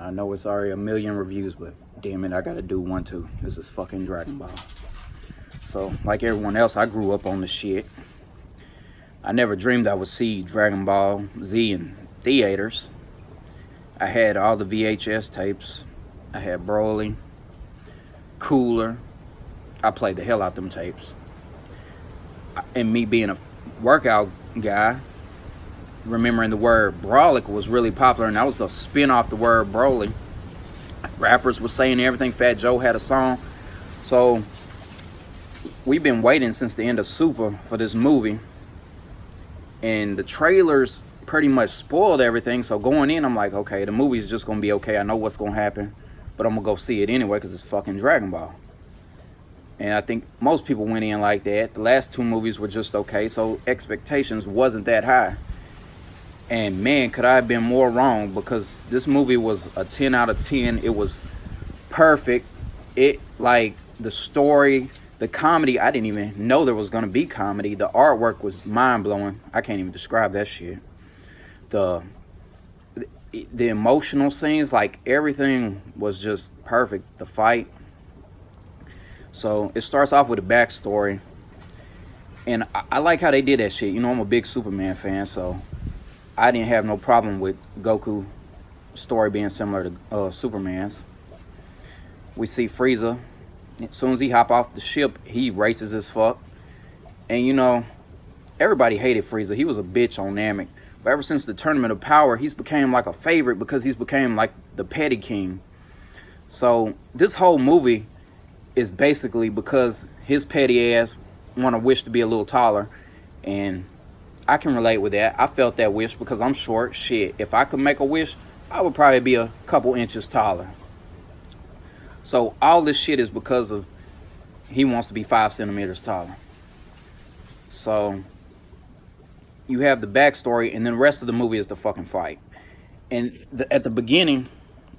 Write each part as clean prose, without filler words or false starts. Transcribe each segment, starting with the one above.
I know it's already a million reviews, but damn it, I gotta do one too. This is fucking Dragon Ball. So, like everyone else, I grew up on the shit. I never dreamed I would see Dragon Ball Z in theaters. I had all the VHS tapes. I had Broly, Cooler. I played the hell out them tapes. And me being a workout guy, remembering the word Brawlic was really popular, and that was a spin off the word Broly. Rappers were saying everything. Fat Joe had a song. So we've been waiting since the end of Super for this movie, and the trailers pretty much spoiled everything. So going in, I'm like, okay, the movie's just gonna be okay. I know what's gonna happen, but I'm gonna go see it anyway because it's fucking Dragon Ball. And I think most people went in like that. The last two movies were just okay, so expectations wasn't that high. And man, could I have been more wrong, because this movie was a 10 out of 10. It was perfect. It, like, the story, the comedy, I didn't even know there was gonna be comedy. The artwork was mind-blowing. I can't even describe that shit. The emotional scenes, like, everything was just perfect. The fight. So it starts off with a backstory, and I like how they did that shit. You know, I'm a big Superman fan, so I didn't have no problem with Goku's story being similar to Superman's. We see Frieza. As soon as he hop off the ship, he races as fuck. And you know, everybody hated Frieza. He was a bitch on Namek. But ever since the Tournament of Power, he's became like a favorite because he's became like the petty king. So this whole movie is basically because his petty ass want to wish to be a little taller, and I can relate with that. I felt that wish because I'm short. Shit, if I could make a wish, I would probably be a couple inches taller. So all this shit is because of he wants to be 5 centimeters taller. So you have the backstory, and then the rest of the movie is the fucking fight. And at the beginning,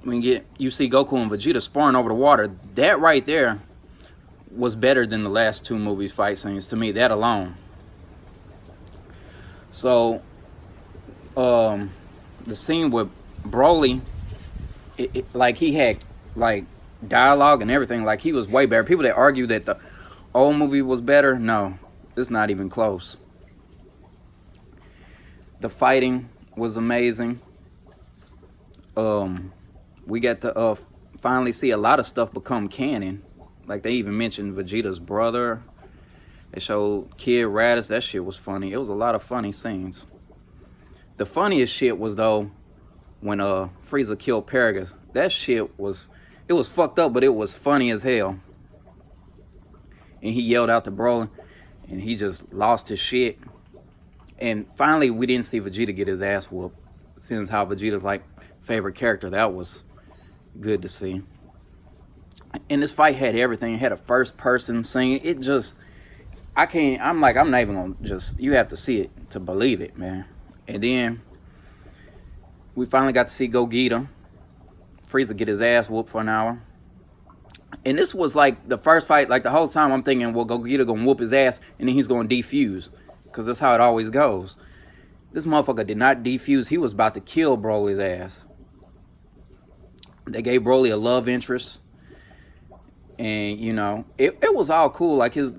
when you see Goku and Vegeta sparring over the water, that right there was better than the last two movies' fight scenes to me, that alone. So the scene with Broly, like, he had like dialogue and everything, like, he was way better. People that argue that the old movie was better, no, it's not even close. The fighting was amazing. We got to finally see a lot of stuff become canon. Like, they even mentioned Vegeta's brother. They showed Kid Raditz. That shit was funny. It was a lot of funny scenes. The funniest shit was, though, when Frieza killed Paragus. That shit was, it was fucked up, but it was funny as hell. And he yelled out to Broly, and he just lost his shit. And finally, we didn't see Vegeta get his ass whooped. Since how Vegeta's, like, favorite character, that was good to see. And this fight had everything. It had a first person scene. It just, I'm not even gonna just, you have to see it to believe it, man. And then we finally got to see Gogeta. Frieza get his ass whooped for an hour. And this was like the first fight. Like, the whole time I'm thinking, well, Gogeta gonna whoop his ass and then he's gonna defuse, because that's how it always goes. This motherfucker did not defuse. He was about to kill Broly's ass. They gave Broly a love interest. And, you know, it was all cool. Like, him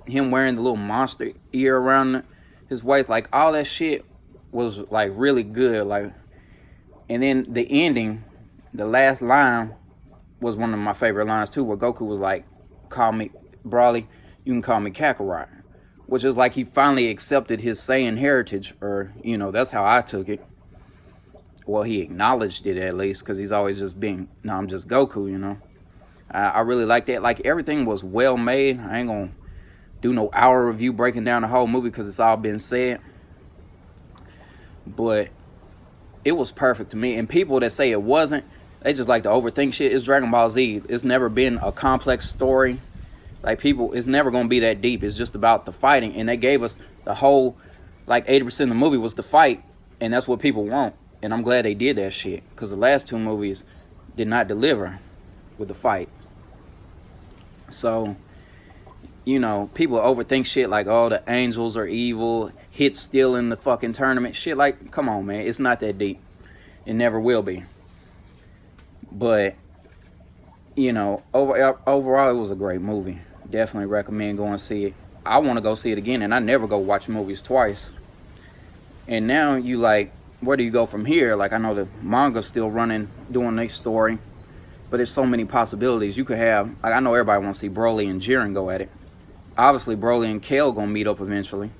wearing the little monster ear around his waist. Like, all that shit was, like, really good. Like, and then the ending, the last line was one of my favorite lines, too, where Goku was like, call me, Broly, you can call me Kakarot. Which is like he finally accepted his Saiyan heritage, or, you know, that's how I took it. Well, he acknowledged it, at least, because he's always just being, no, I'm just Goku, you know. I really like that. Like, everything was well made. I ain't gonna do no hour review breaking down the whole movie because it's all been said. But it was perfect to me. And people that say it wasn't, they just like to overthink shit. It's Dragon Ball Z. It's never been a complex story. Like, people, it's never going to be that deep. It's just about the fighting. And they gave us the whole, like, 80% of the movie was the fight. And that's what people want. And I'm glad they did that shit. Because the last two movies did not deliver with the fight. So, you know, people overthink shit like, oh, the angels are evil. Hit's still in the fucking tournament. Shit, like, come on, man. It's not that deep. It never will be. But you know, overall, it was a great movie. Definitely recommend going to see it. I want to go see it again, and I never go watch movies twice. And now you like, where do you go from here? Like, I know the manga's still running, doing their story, but there's so many possibilities. You could have, like, I know everybody wants to see Broly and Jiren go at it. Obviously, Broly and Kale gonna meet up eventually.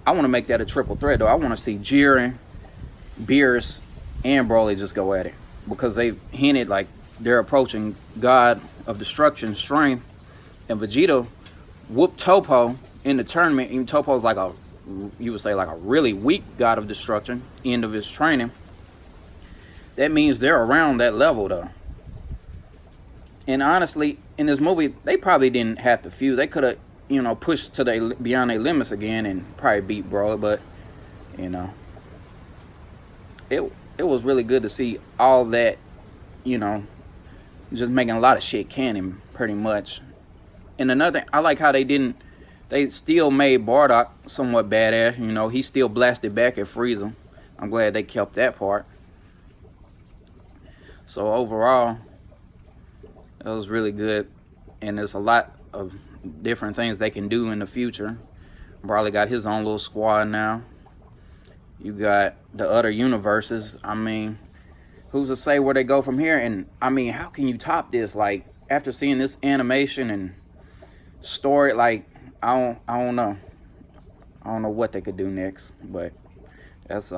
I want to make that a triple threat, though. I want to see Jiren, Beerus, and Broly just go at it, because they've hinted like they're approaching God of Destruction strength, and Vegeta whooped Toppo in the tournament. Even Toppo's like a, you would say, like a really weak God of Destruction, end of his training. That means they're around that level, though. And honestly, in this movie, they probably didn't have to fuse. They could have, you know, pushed to their beyond their limits again and probably beat Broly. But you know, it was really good to see all that, you know, just making a lot of shit canon, pretty much. And another thing, I like how they still made Bardock somewhat badass. You know, he still blasted back at Frieza. I'm glad they kept that part. So overall, it was really good. And there's a lot of different things they can do in the future. Broly got his own little squad now. You got the other universes. I mean, who's to say where they go from here? And I mean, how can you top this? Like, after seeing this animation and story, like, I don't know what they could do next, but that's